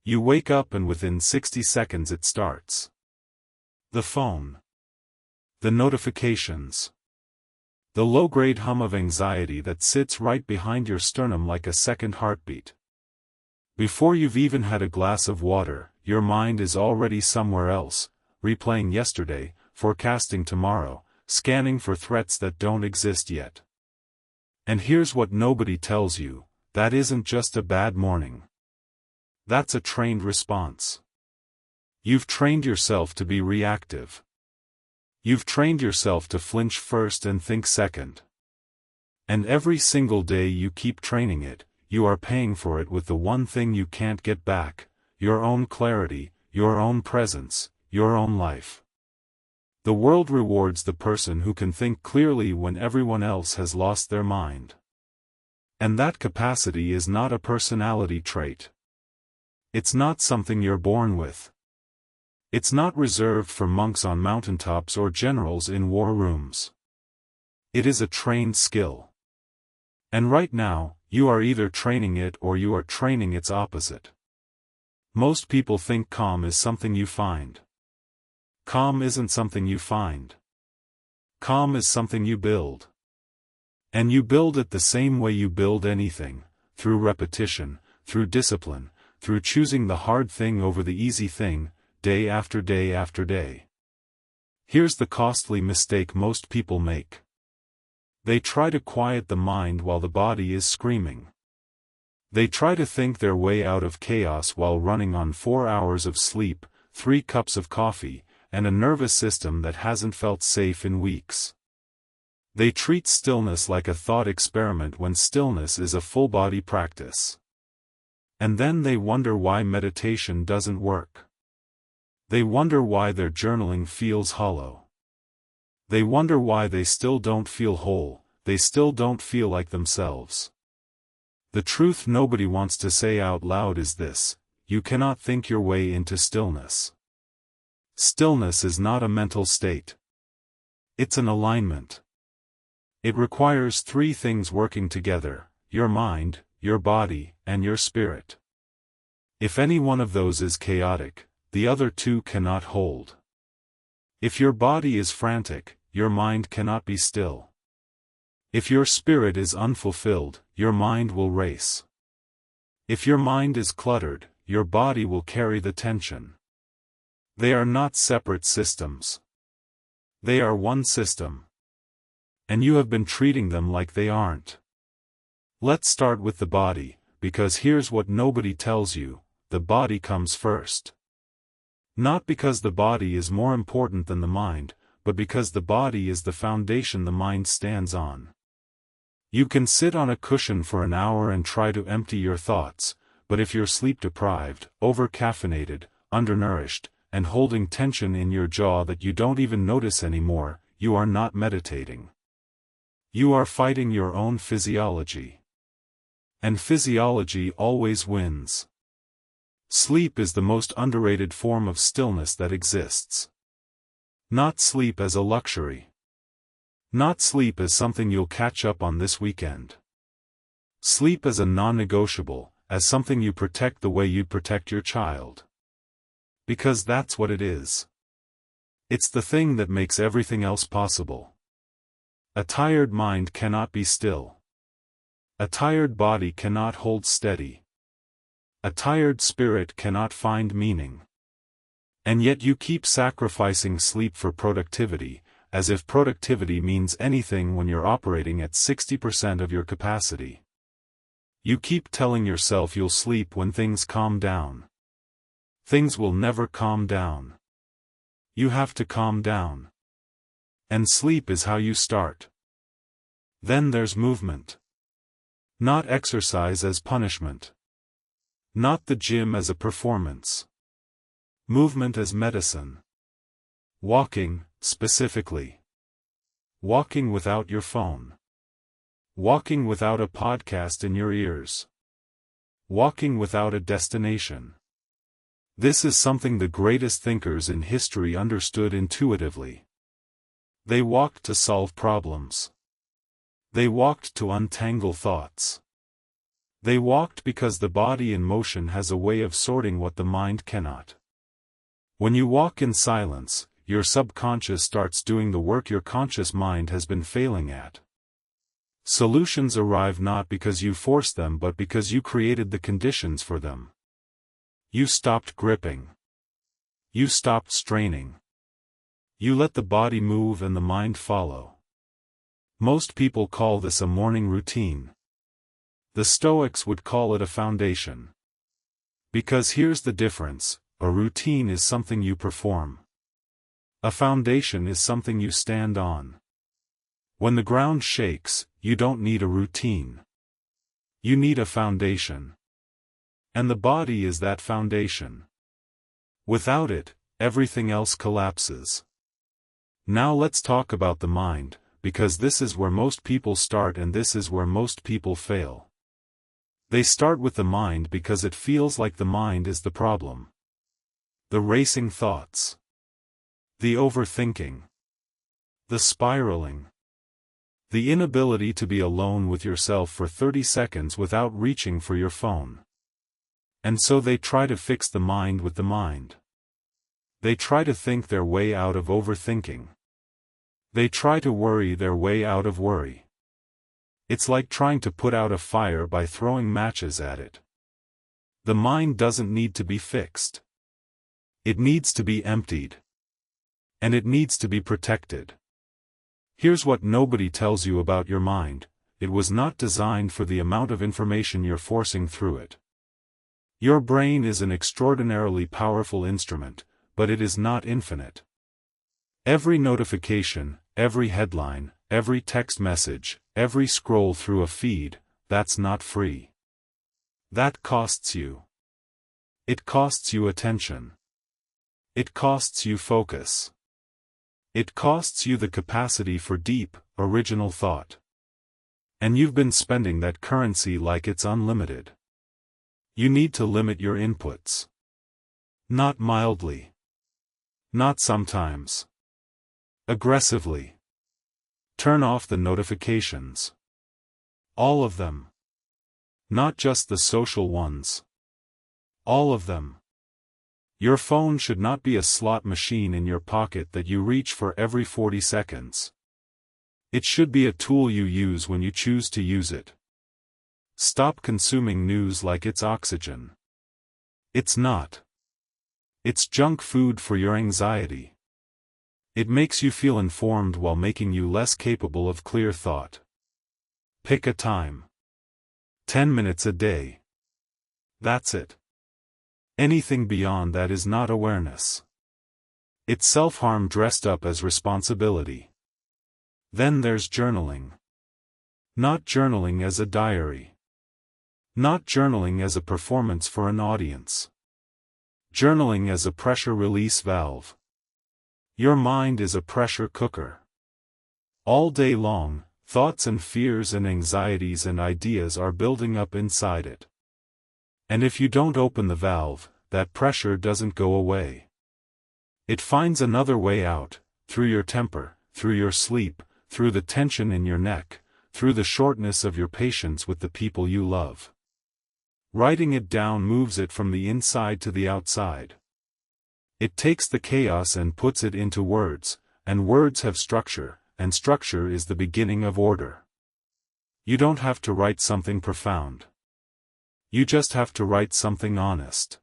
You wake up and within 60 seconds it starts. The phone. The notifications. The low-grade hum of anxiety that sits right behind your sternum like a second heartbeat. Before you've even had a glass of water, your mind is already somewhere else, replaying yesterday, forecasting tomorrow, scanning for threats that don't exist yet. And here's what nobody tells you, that isn't just a bad morning. That's a trained response. You've trained yourself to be reactive. You've trained yourself to flinch first and think second. And every single day you keep training it, you are paying for it with the one thing you can't get back, your own clarity, your own presence, your own life. The world rewards the person who can think clearly when everyone else has lost their mind. And that capacity is not a personality trait. It's not something you're born with. It's not reserved for monks on mountaintops or generals in war rooms. It is a trained skill. And right now, you are either training it or you are training its opposite. Most people think calm is something you find. Calm isn't something you find. Calm is something you build. And you build it the same way you build anything, through repetition, through discipline, through choosing the hard thing over the easy thing, day after day after day. Here's the costly mistake most people make. They try to quiet the mind while the body is screaming. They try to think their way out of chaos while running on 4 hours of sleep, 3 cups of coffee, and a nervous system that hasn't felt safe in weeks. They treat stillness like a thought experiment when stillness is a full-body practice. And then they wonder why meditation doesn't work. They wonder why their journaling feels hollow. They wonder why they still don't feel whole, they still don't feel like themselves. The truth nobody wants to say out loud is this: you cannot think your way into stillness. Stillness is not a mental state. It's an alignment. It requires 3 things working together: your mind, your body, and your spirit. If any one of those is chaotic, the other 2 cannot hold. If your body is frantic, your mind cannot be still. If your spirit is unfulfilled, your mind will race. If your mind is cluttered, your body will carry the tension. They are not separate systems. They are one system. And you have been treating them like they aren't. Let's start with the body, because here's what nobody tells you: the body comes first. Not because the body is more important than the mind, but because the body is the foundation the mind stands on. You can sit on a cushion for an hour and try to empty your thoughts, but if you're sleep-deprived, over-caffeinated, undernourished, and holding tension in your jaw that you don't even notice anymore, you are not meditating. You are fighting your own physiology. And physiology always wins. Sleep is the most underrated form of stillness that exists. Not sleep as a luxury. Not sleep as something you'll catch up on this weekend. Sleep as a non-negotiable, as something you protect the way you'd protect your child. Because that's what it is. It's the thing that makes everything else possible. A tired mind cannot be still. A tired body cannot hold steady. A tired spirit cannot find meaning. And yet you keep sacrificing sleep for productivity, as if productivity means anything when you're operating at 60% of your capacity. You keep telling yourself you'll sleep when things calm down. Things will never calm down. You have to calm down. And sleep is how you start. Then there's movement. Not exercise as punishment. Not the gym as a performance. Movement as medicine. Walking, specifically. Walking without your phone. Walking without a podcast in your ears. Walking without a destination. This is something the greatest thinkers in history understood intuitively. They walked to solve problems. They walked to untangle thoughts. They walked because the body in motion has a way of sorting what the mind cannot. When you walk in silence, your subconscious starts doing the work your conscious mind has been failing at. Solutions arrive not because you force them but because you created the conditions for them. You stopped gripping. You stopped straining. You let the body move and the mind follow. Most people call this a morning routine. The Stoics would call it a foundation. Because here's the difference, a routine is something you perform. A foundation is something you stand on. When the ground shakes, you don't need a routine. You need a foundation. And the body is that foundation. Without it, everything else collapses. Now let's talk about the mind, because this is where most people start and this is where most people fail. They start with the mind because it feels like the mind is the problem. The racing thoughts. The overthinking. The spiraling. The inability to be alone with yourself for 30 seconds without reaching for your phone. And so they try to fix the mind with the mind. They try to think their way out of overthinking. They try to worry their way out of worry. It's like trying to put out a fire by throwing matches at it. The mind doesn't need to be fixed. It needs to be emptied. And it needs to be protected. Here's what nobody tells you about your mind: it was not designed for the amount of information you're forcing through it. Your brain is an extraordinarily powerful instrument, but it is not infinite. Every notification, every headline, every text message, every scroll through a feed, that's not free. That costs you. It costs you attention. It costs you focus. It costs you the capacity for deep, original thought. And you've been spending that currency like it's unlimited. You need to limit your inputs. Not mildly. Not sometimes. Aggressively. Turn off the notifications. All of them. Not just the social ones. All of them. Your phone should not be a slot machine in your pocket that you reach for every 40 seconds. It should be a tool you use when you choose to use it. Stop consuming news like it's oxygen. It's not. It's junk food for your anxiety. It makes you feel informed while making you less capable of clear thought. Pick a time. 10 minutes a day. That's it. Anything beyond that is not awareness. It's self-harm dressed up as responsibility. Then there's journaling. Not journaling as a diary. Not journaling as a performance for an audience. Journaling as a pressure release valve. Your mind is a pressure cooker. All day long, thoughts and fears and anxieties and ideas are building up inside it. And if you don't open the valve, that pressure doesn't go away. It finds another way out, through your temper, through your sleep, through the tension in your neck, through the shortness of your patience with the people you love. Writing it down moves it from the inside to the outside. It takes the chaos and puts it into words, and words have structure, and structure is the beginning of order. You don't have to write something profound. You just have to write something honest.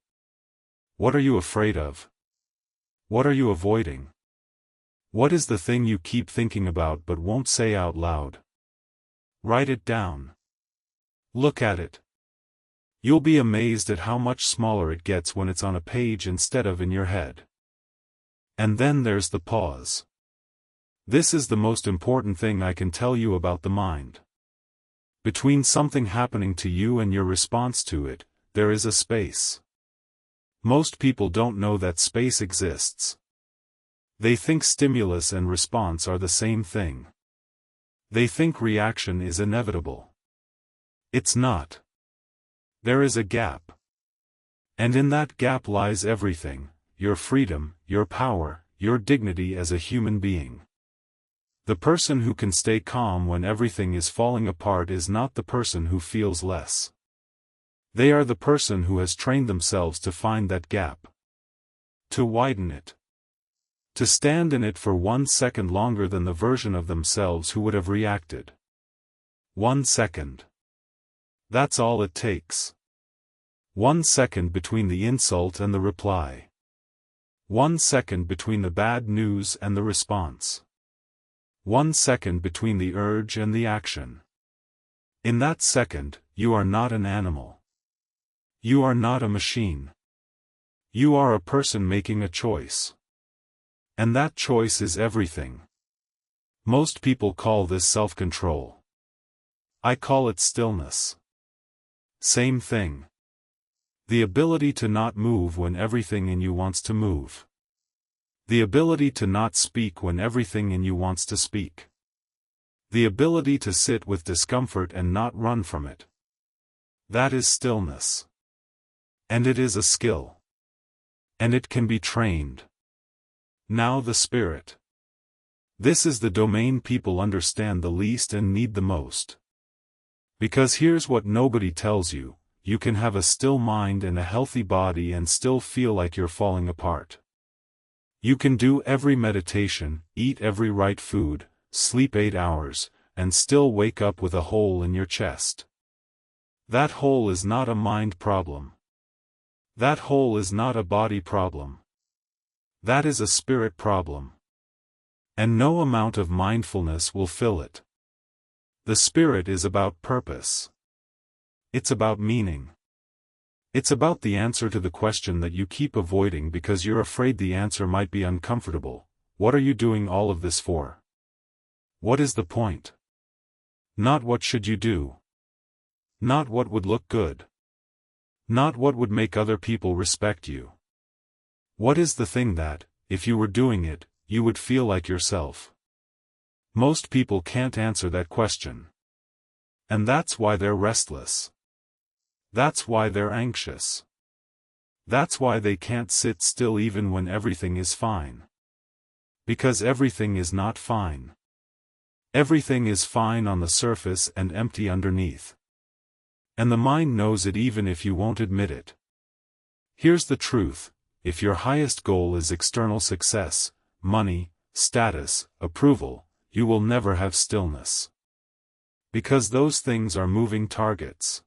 What are you afraid of? What are you avoiding? What is the thing you keep thinking about but won't say out loud? Write it down. Look at it. You'll be amazed at how much smaller it gets when it's on a page instead of in your head. And then there's the pause. This is the most important thing I can tell you about the mind. Between something happening to you and your response to it, there is a space. Most people don't know that space exists. They think stimulus and response are the same thing. They think reaction is inevitable. It's not. There is a gap. And in that gap lies everything: your freedom, your power, your dignity as a human being. The person who can stay calm when everything is falling apart is not the person who feels less. They are the person who has trained themselves to find that gap. To widen it. To stand in it for 1 second longer than the version of themselves who would have reacted. 1 second. That's all it takes. 1 second between the insult and the reply. 1 second between the bad news and the response. 1 second between the urge and the action. In that second, you are not an animal. You are not a machine. You are a person making a choice. And that choice is everything. Most people call this self-control. I call it stillness. Same thing. The ability to not move when everything in you wants to move. The ability to not speak when everything in you wants to speak. The ability to sit with discomfort and not run from it. That is stillness. And it is a skill. And it can be trained. Now the spirit. This is the domain people understand the least and need the most. Because here's what nobody tells you: you can have a still mind and a healthy body and still feel like you're falling apart. You can do every meditation, eat every right food, sleep 8 hours, and still wake up with a hole in your chest. That hole is not a mind problem. That hole is not a body problem. That is a spirit problem. And no amount of mindfulness will fill it. The spirit is about purpose. It's about meaning. It's about the answer to the question that you keep avoiding because you're afraid the answer might be uncomfortable. What are you doing all of this for? What is the point? Not what should you do. Not what would look good. Not what would make other people respect you. What is the thing that, if you were doing it, you would feel like yourself? Most people can't answer that question. And that's why they're restless. That's why they're anxious. That's why they can't sit still even when everything is fine. Because everything is not fine. Everything is fine on the surface and empty underneath. And the mind knows it even if you won't admit it. Here's the truth: if your highest goal is external success, money, status, approval, you will never have stillness. Because those things are moving targets.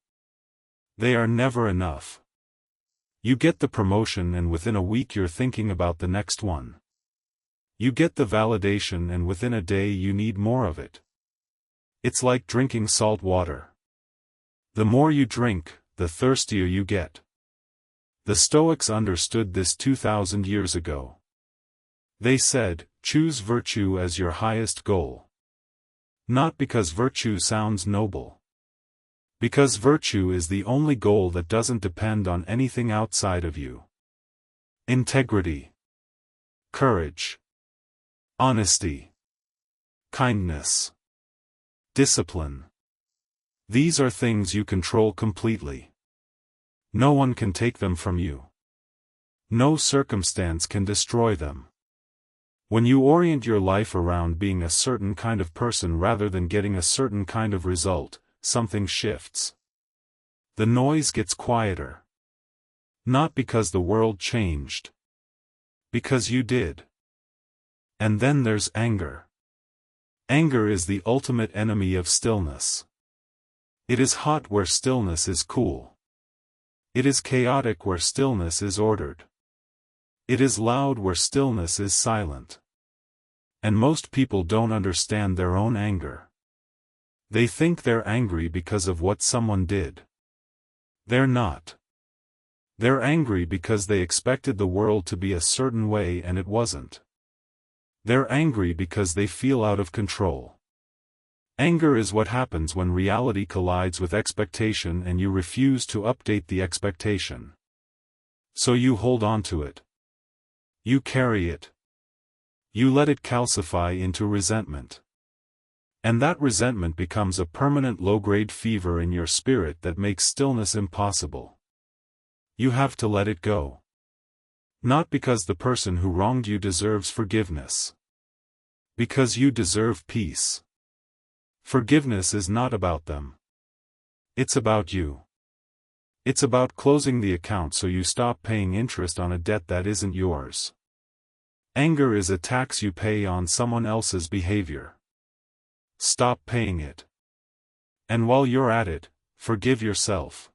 They are never enough. You get the promotion and within a week you're thinking about the next one. You get the validation and within a day you need more of it. It's like drinking salt water. The more you drink, the thirstier you get. The Stoics understood this 2,000 years ago. They said, choose virtue as your highest goal. Not because virtue sounds noble. Because virtue is the only goal that doesn't depend on anything outside of you. Integrity. Courage. Honesty. Kindness. Discipline. These are things you control completely. No one can take them from you. No circumstance can destroy them. When you orient your life around being a certain kind of person rather than getting a certain kind of result, something shifts. The noise gets quieter. Not because the world changed. Because you did. And then there's anger. Anger is the ultimate enemy of stillness. It is hot where stillness is cool. It is chaotic where stillness is ordered. It is loud where stillness is silent. And most people don't understand their own anger. They think they're angry because of what someone did. They're not. They're angry because they expected the world to be a certain way and it wasn't. They're angry because they feel out of control. Anger is what happens when reality collides with expectation and you refuse to update the expectation. So you hold on to it. You carry it. You let it calcify into resentment. And that resentment becomes a permanent low-grade fever in your spirit that makes stillness impossible. You have to let it go. Not because the person who wronged you deserves forgiveness. Because you deserve peace. Forgiveness is not about them. It's about you. It's about closing the account so you stop paying interest on a debt that isn't yours. Anger is a tax you pay on someone else's behavior. Stop paying it. And while you're at it, forgive yourself.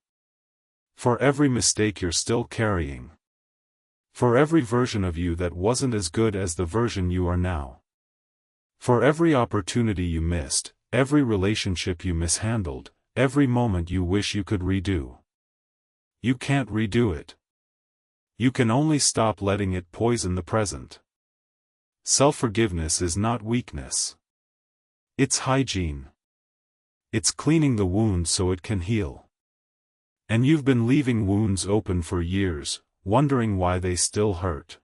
For every mistake you're still carrying. For every version of you that wasn't as good as the version you are now. For every opportunity you missed, every relationship you mishandled, every moment you wish you could redo. You can't redo it. You can only stop letting it poison the present. Self-forgiveness is not weakness. It's hygiene. It's cleaning the wound so it can heal. And you've been leaving wounds open for years, wondering why they still hurt.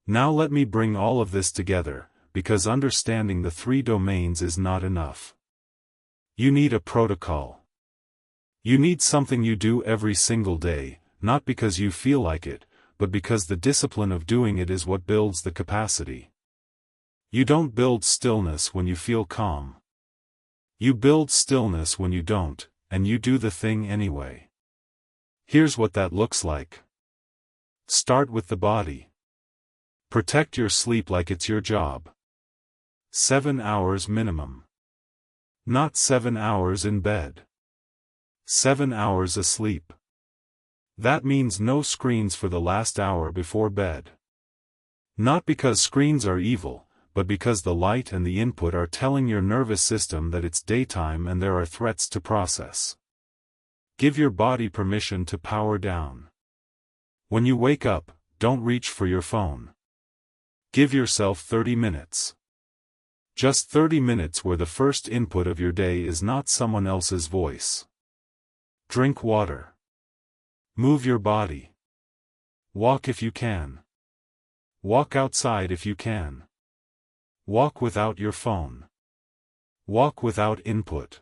Now let me bring all of this together, because understanding the three domains is not enough. You need a protocol. You need something you do every single day, not because you feel like it, but because the discipline of doing it is what builds the capacity. You don't build stillness when you feel calm. You build stillness when you don't, and you do the thing anyway. Here's what that looks like. Start with the body. Protect your sleep like it's your job. 7 hours minimum. Not 7 hours in bed. 7 hours asleep. That means no screens for the last hour before bed. Not because screens are evil, but because the light and the input are telling your nervous system that it's daytime and there are threats to process. Give your body permission to power down. When you wake up, don't reach for your phone. Give yourself 30 minutes. Just 30 minutes where the first input of your day is not someone else's voice. Drink water. Move your body. Walk if you can. Walk outside if you can. Walk without your phone. Walk without input.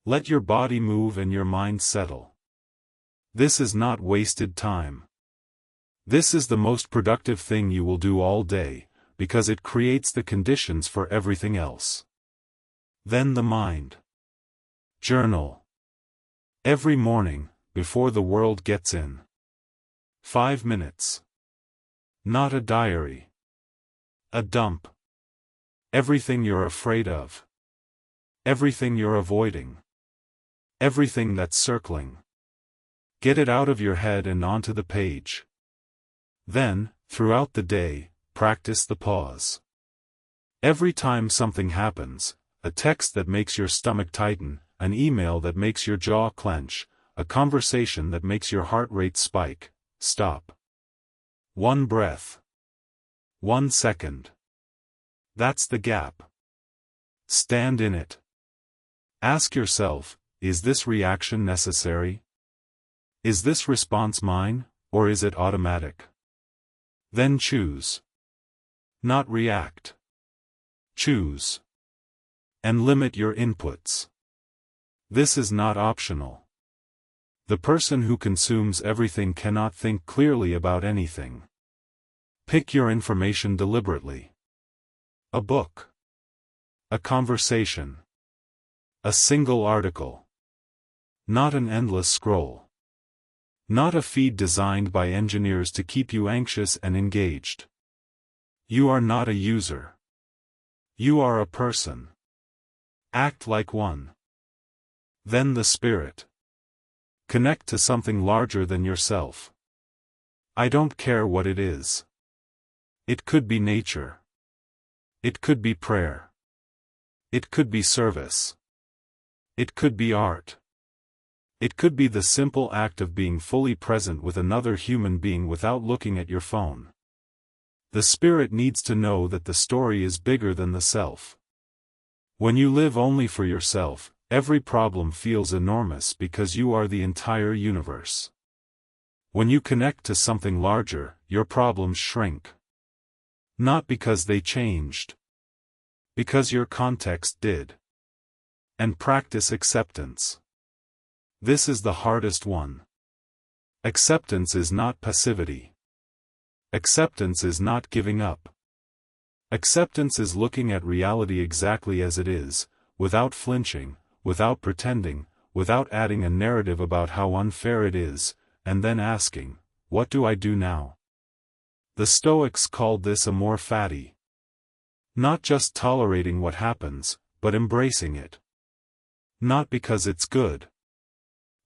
Let your body move and your mind settle. This is not wasted time. This is the most productive thing you will do all day, because it creates the conditions for everything else. Then the mind. Journal. Every morning, before the world gets in. 5 minutes. Not a diary. A dump. Everything you're afraid of. Everything you're avoiding. Everything that's circling. Get it out of your head and onto the page. Then, throughout the day, practice the pause. Every time something happens, a text that makes your stomach tighten, an email that makes your jaw clench, a conversation that makes your heart rate spike, stop. 1 breath. 1 second. That's the gap. Stand in it. Ask yourself, is this reaction necessary? Is this response mine, or is it automatic? Then choose. Not react. Choose. And limit your inputs. This is not optional. The person who consumes everything cannot think clearly about anything. Pick your information deliberately. A book. A conversation. A single article. Not an endless scroll. Not a feed designed by engineers to keep you anxious and engaged. You are not a user. You are a person. Act like one. Then the spirit. Connect to something larger than yourself. I don't care what it is. It could be nature. It could be prayer. It could be service. It could be art. It could be the simple act of being fully present with another human being without looking at your phone. The spirit needs to know that the story is bigger than the self. When you live only for yourself, every problem feels enormous because you are the entire universe. When you connect to something larger, your problems shrink. Not because they changed. Because your context did. And practice acceptance. This is the hardest one. Acceptance is not passivity. Acceptance is not giving up. Acceptance is looking at reality exactly as it is, without flinching, without pretending, without adding a narrative about how unfair it is, and then asking, "What do I do now?" The Stoics called this amor fati. Not just tolerating what happens, but embracing it. Not because it's good.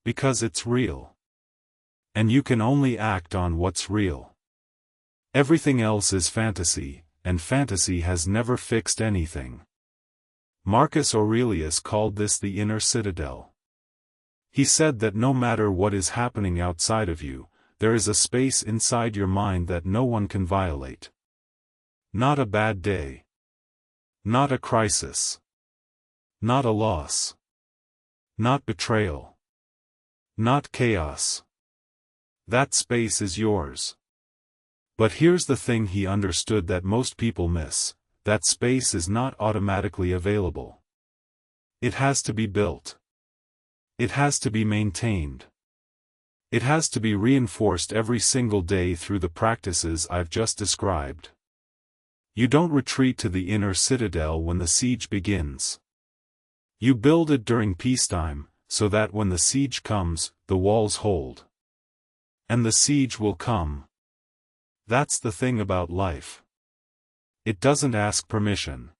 Because it's real. And you can only act on what's real. Everything else is fantasy, and fantasy has never fixed anything. Marcus Aurelius called this the inner citadel. He said that no matter what is happening outside of you, there is a space inside your mind that no one can violate. Not a bad day. Not a crisis. Not a loss. Not betrayal. Not chaos. That space is yours. But here's the thing he understood that most people miss: that space is not automatically available. It has to be built. It has to be maintained. It has to be reinforced every single day through the practices I've just described. You don't retreat to the inner citadel when the siege begins. You build it during peacetime, so that when the siege comes, the walls hold. And the siege will come. That's the thing about life. It doesn't ask permission.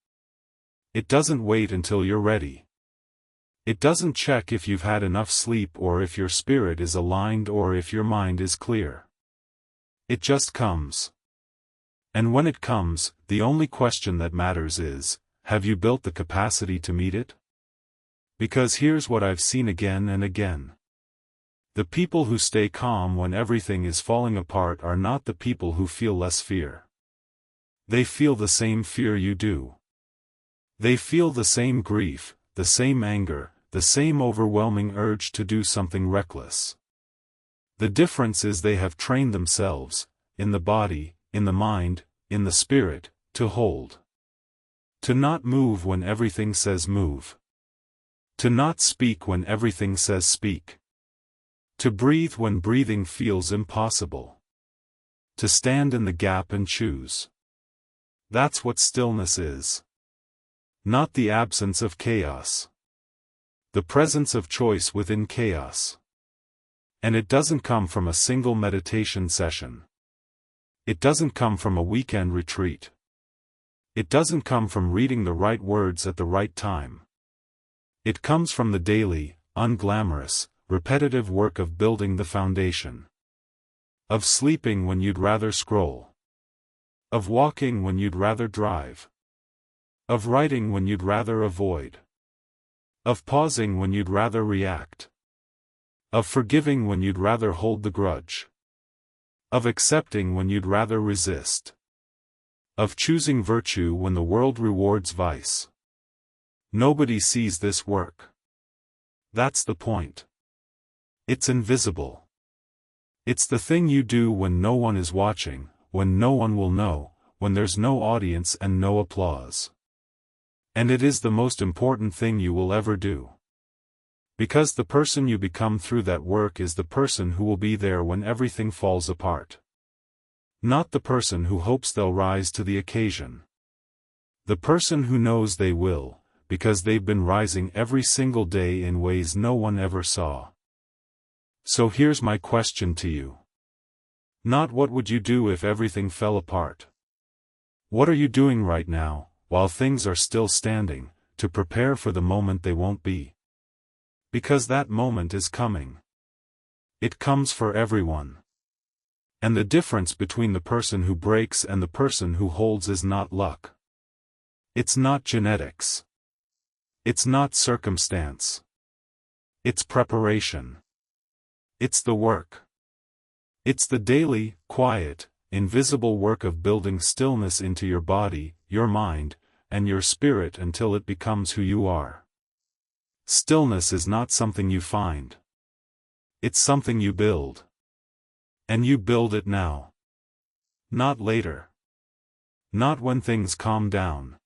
It doesn't wait until you're ready. It doesn't check if you've had enough sleep or if your spirit is aligned or if your mind is clear. It just comes. And when it comes, the only question that matters is, have you built the capacity to meet it? Because here's what I've seen again and again. The people who stay calm when everything is falling apart are not the people who feel less fear. They feel the same fear you do. They feel the same grief, the same anger, the same overwhelming urge to do something reckless. The difference is they have trained themselves, in the body, in the mind, in the spirit, to hold. To not move when everything says move. To not speak when everything says speak. To breathe when breathing feels impossible. To stand in the gap and choose. That's what stillness is. Not the absence of chaos. The presence of choice within chaos. And it doesn't come from a single meditation session. It doesn't come from a weekend retreat. It doesn't come from reading the right words at the right time. It comes from the daily, unglamorous, repetitive work of building the foundation. Of sleeping when you'd rather scroll. Of walking when you'd rather drive. Of writing when you'd rather avoid. Of pausing when you'd rather react. Of forgiving when you'd rather hold the grudge. Of accepting when you'd rather resist. Of choosing virtue when the world rewards vice. Nobody sees this work. That's the point. It's invisible. It's the thing you do when no one is watching, when no one will know, when there's no audience and no applause. And it is the most important thing you will ever do. Because the person you become through that work is the person who will be there when everything falls apart. Not the person who hopes they'll rise to the occasion. The person who knows they will, because they've been rising every single day in ways no one ever saw. So here's my question to you. Not what would you do if everything fell apart. What are you doing right now, while things are still standing, to prepare for the moment they won't be? Because that moment is coming. It comes for everyone. And the difference between the person who breaks and the person who holds is not luck. It's not genetics. It's not circumstance. It's preparation. It's the work. It's the daily, quiet, invisible work of building stillness into your body, your mind, and your spirit until it becomes who you are. Stillness is not something you find. It's something you build. And you build it now. Not later. Not when things calm down.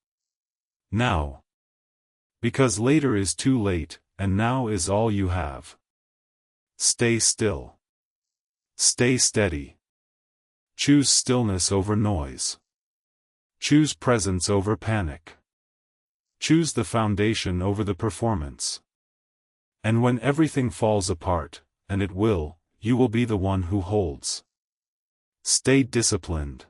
Now. Because later is too late, and now is all you have. Stay still. Stay steady. Choose stillness over noise. Choose presence over panic. Choose the foundation over the performance. And when everything falls apart, and it will, you will be the one who holds. Stay disciplined.